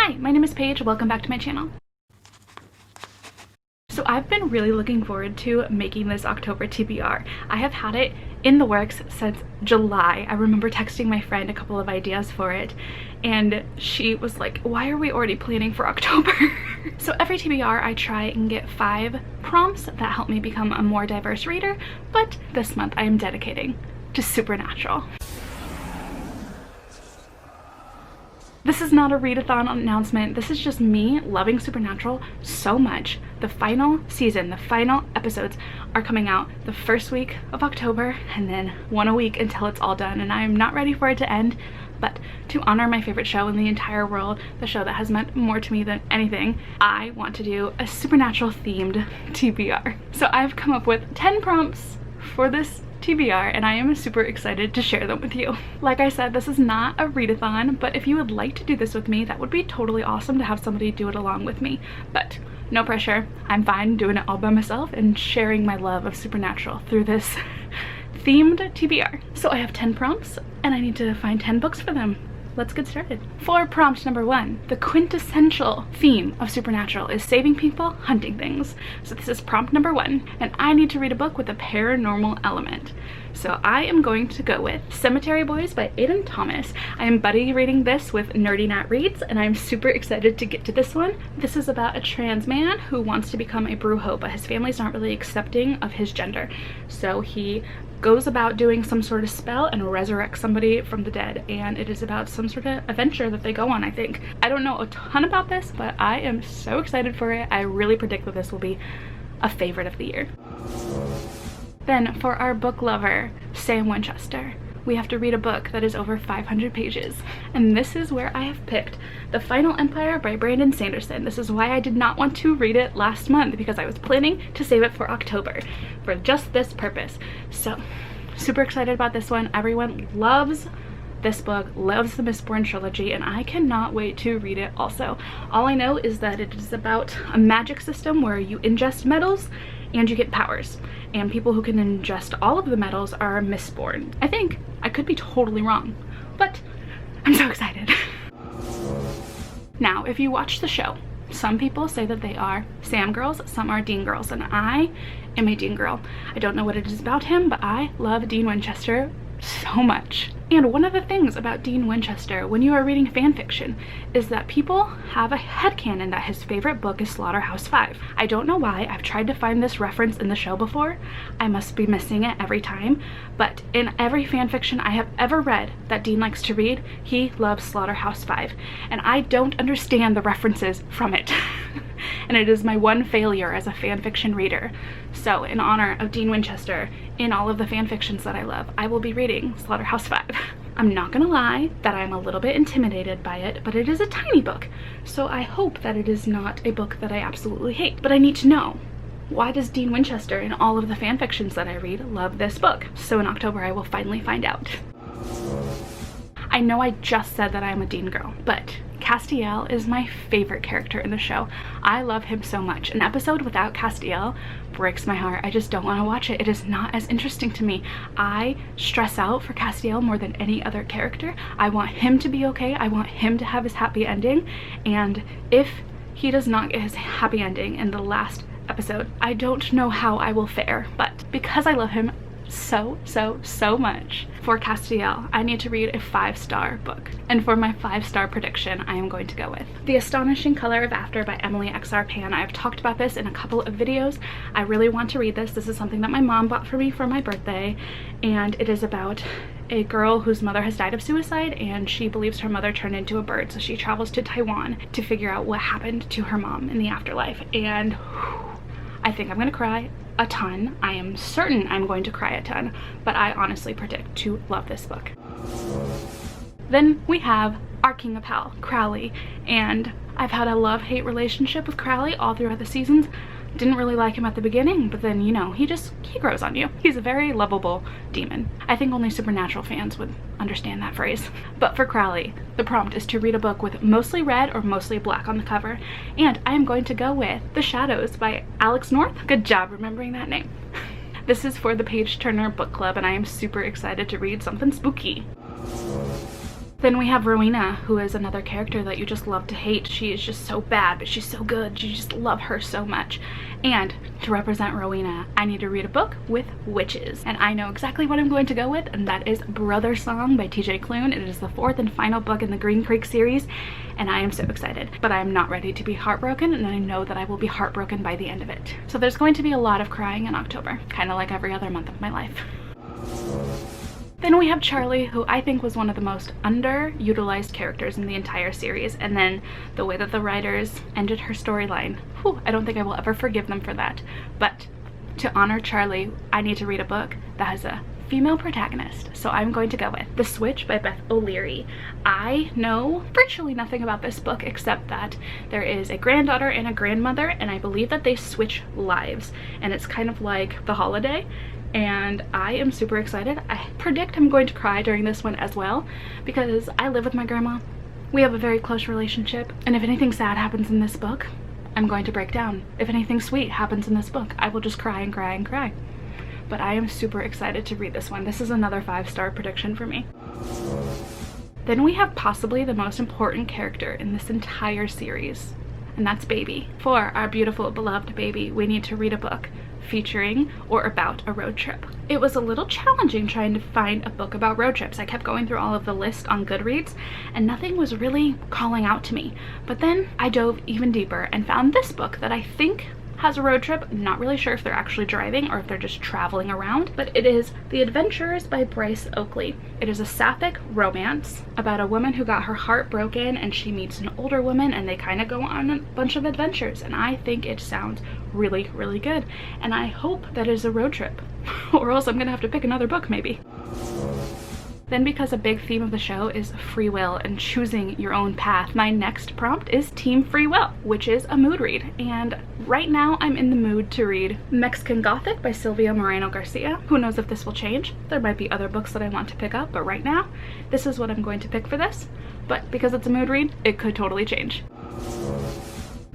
Hi, my name is Paige. Welcome back to my channel. So I've been really looking forward to making this October TBR. I have had it in the works since July. I remember texting my friend a couple of ideas for it and she was like, why are we already planning for October? So every TBR I try and get 5 prompts that help me become a more diverse reader, but this month I am dedicating to supernatural. This is not a readathon announcement. This is just me loving supernatural so much. The final season, the final episodes are coming out the first week of October and then one a week until it's all done, and I am not ready for it to end. But to honor my favorite show in the entire world, the show that has meant more to me than anything, I want to do a supernatural themed TBR. So I've come up with 10 prompts for this TBR and I am super excited to share them with you. Like I said, this is not a readathon, but if you would like to do this with me, that would be totally awesome to have somebody do it along with me. But no pressure. I'm fine doing it all by myself and sharing my love of supernatural through this themed TBR. So I have 10 prompts and I need to find 10 books for them. Let's get started. For prompt number 1, the quintessential theme of supernatural is saving people, hunting things. So this is prompt number 1, and I need to read a book with a paranormal element. So I am going to go with Cemetery Boys by Aiden Thomas. I am buddy reading this with Nerdy Nat Reads, and I'm super excited to get to this one. This is about a trans man who wants to become a brujo, but his family's not really accepting of his gender. So he goes about doing some sort of spell and resurrects somebody from the dead, and it is about some sort of adventure that they go on, I think. I don't know a ton about this, but I am so excited for it. I really predict that this will be a favorite of the year. Then for our book lover, Sam Winchester, we have to read a book that is over 500 pages. And this is where I have picked The Final Empire by Brandon Sanderson. This is why I did not want to read it last month, because I was planning to save it for October for just this purpose. So super excited about this one. Everyone loves this book, loves the Mistborn trilogy, and I cannot wait to read it also. All I know is that it is about a magic system where you ingest metals and you get powers, and people who can ingest all of the metals are Mistborn. I think. I could be totally wrong, but I'm so excited. Now, if you watch the show, some people say that they are Sam girls, some are Dean girls, and I am a Dean girl. I don't know what it is about him, but I love Dean Winchester so much. And one of the things about Dean Winchester when you are reading fan fiction is that people have a headcanon that his favorite book is Slaughterhouse-Five. I don't know why. I've tried to find this reference in the show before. I must be missing it every time, but in every fan fiction I have ever read that Dean likes to read, he loves Slaughterhouse-Five, and I don't understand the references from it. And it is my one failure as a fan fiction reader. So in honor of Dean Winchester, in all of the fan fictions that I love, I will be reading Slaughterhouse-Five. I'm not gonna lie that I'm a little bit intimidated by it, but it is a tiny book, so I hope that it is not a book that I absolutely hate. But I need to know, why does Dean Winchester in all of the fan fictions that I read love this book? So in October I will finally find out. I know I just said that I'm a Dean girl, but Castiel is my favorite character in the show. I love him so much. An episode without Castiel breaks my heart. I just don't want to watch it. It is not as interesting to me. I stress out for Castiel more than any other character. I want him to be okay. I want him to have his happy ending. And if he does not get his happy ending in the last episode, I don't know how I will fare. But because I love him so much, for Castiel, I need to read a 5-star book. And for my 5-star prediction, I am going to go with The Astonishing Color of After by Emily X.R. Pan. I've talked about this in a couple of videos. I really want to read this. This is something that my mom bought for me for my birthday, and it is about a girl whose mother has died of suicide, and she believes her mother turned into a bird, so she travels to Taiwan to figure out what happened to her mom in the afterlife. And I think I'm gonna cry a ton. I am certain I'm going to cry a ton, but I honestly predict to love this book. Then we have our King of Hell, Crowley, and I've had a love-hate relationship with Crowley all throughout the seasons. Didn't really like him at the beginning, but then, you know, he grows on you. He's a very lovable demon. I think only supernatural fans would understand that phrase. But for Crowley, the prompt is to read a book with mostly red or mostly black on the cover, and I am going to go with The Shadows by Alex North. Good job remembering that name. This is for the Page Turner Book Club, and I am super excited to read something spooky. Then we have Rowena, who is another character that you just love to hate. She is just so bad, but she's so good. You just love her so much. And to represent Rowena, I need to read a book with witches. And I know exactly what I'm going to go with, and that is Brother Song by TJ Klune. It is the 4th and final book in the Green Creek series, and I am so excited. But I am not ready to be heartbroken, and I know that I will be heartbroken by the end of it. So there's going to be a lot of crying in October, kind of like every other month of my life. Then we have Charlie, who I think was one of the most underutilized characters in the entire series, and then the way that the writers ended her storyline, I don't think I will ever forgive them for that. But to honor Charlie, I need to read a book that has a female protagonist, so I'm going to go with The Switch by Beth O'Leary. I know virtually nothing about this book except that there is a granddaughter and a grandmother, and I believe that they switch lives, and it's kind of like The Holiday. And I am super excited. I predict I'm going to cry during this one as well, because I live with my grandma. We have a very close relationship, and if anything sad happens in this book, I'm going to break down. If anything sweet happens in this book, I will just cry and cry and cry. But I am super excited to read this one. This is another 5-star prediction for me. Then we have possibly the most important character in this entire series, and that's Baby. For our beautiful beloved Baby, we need to read a book featuring or about a road trip. It was a little challenging trying to find a book about road trips. I kept going through all of the lists on Goodreads and nothing was really calling out to me. But then I dove even deeper and found this book that I think has a road trip. I'm not really sure if they're actually driving or if they're just traveling around, but it is The Adventurers by Bryce Oakley. It is a sapphic romance about a woman who got her heart broken and she meets an older woman and they kind of go on a bunch of adventures, and I think it sounds really, really good, and I hope that is a road trip or else I'm gonna have to pick another book maybe. Then, because a big theme of the show is free will and choosing your own path, my next prompt is Team Free Will, which is a mood read. And right now I'm in the mood to read Mexican Gothic by Silvia Moreno Garcia. Who knows if this will change? There might be other books that I want to pick up, but right now, this is what I'm going to pick for this. But because it's a mood read, it could totally change.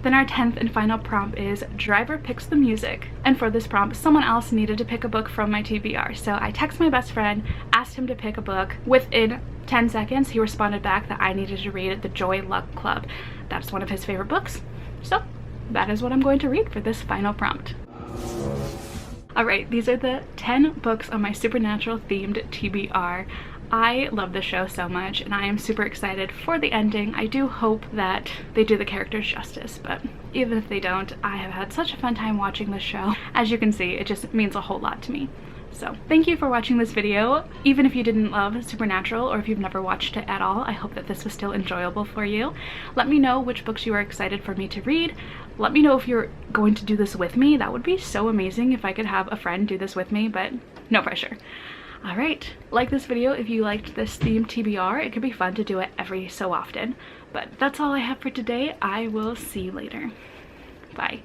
Then our 10th and final prompt is Driver Picks the Music. And for this prompt, someone else needed to pick a book from my TBR. So I texted my best friend, asked him to pick a book. Within 10 seconds, he responded back that I needed to read The Joy Luck Club. That's one of his favorite books. So that is what I'm going to read for this final prompt. Alright, these are the 10 books on my supernatural themed TBR. I love this show so much and I am super excited for the ending. I do hope that they do the characters justice, but even if they don't, I have had such a fun time watching this show. As you can see, it just means a whole lot to me. So thank you for watching this video. Even if you didn't love Supernatural or if you've never watched it at all, I hope that this was still enjoyable for you. Let me know which books you are excited for me to read. Let me know if you're going to do this with me. That would be so amazing if I could have a friend do this with me, but no pressure. Alright, like this video if you liked this theme TBR. It could be fun to do it every so often. But that's all I have for today. I will see you later. Bye.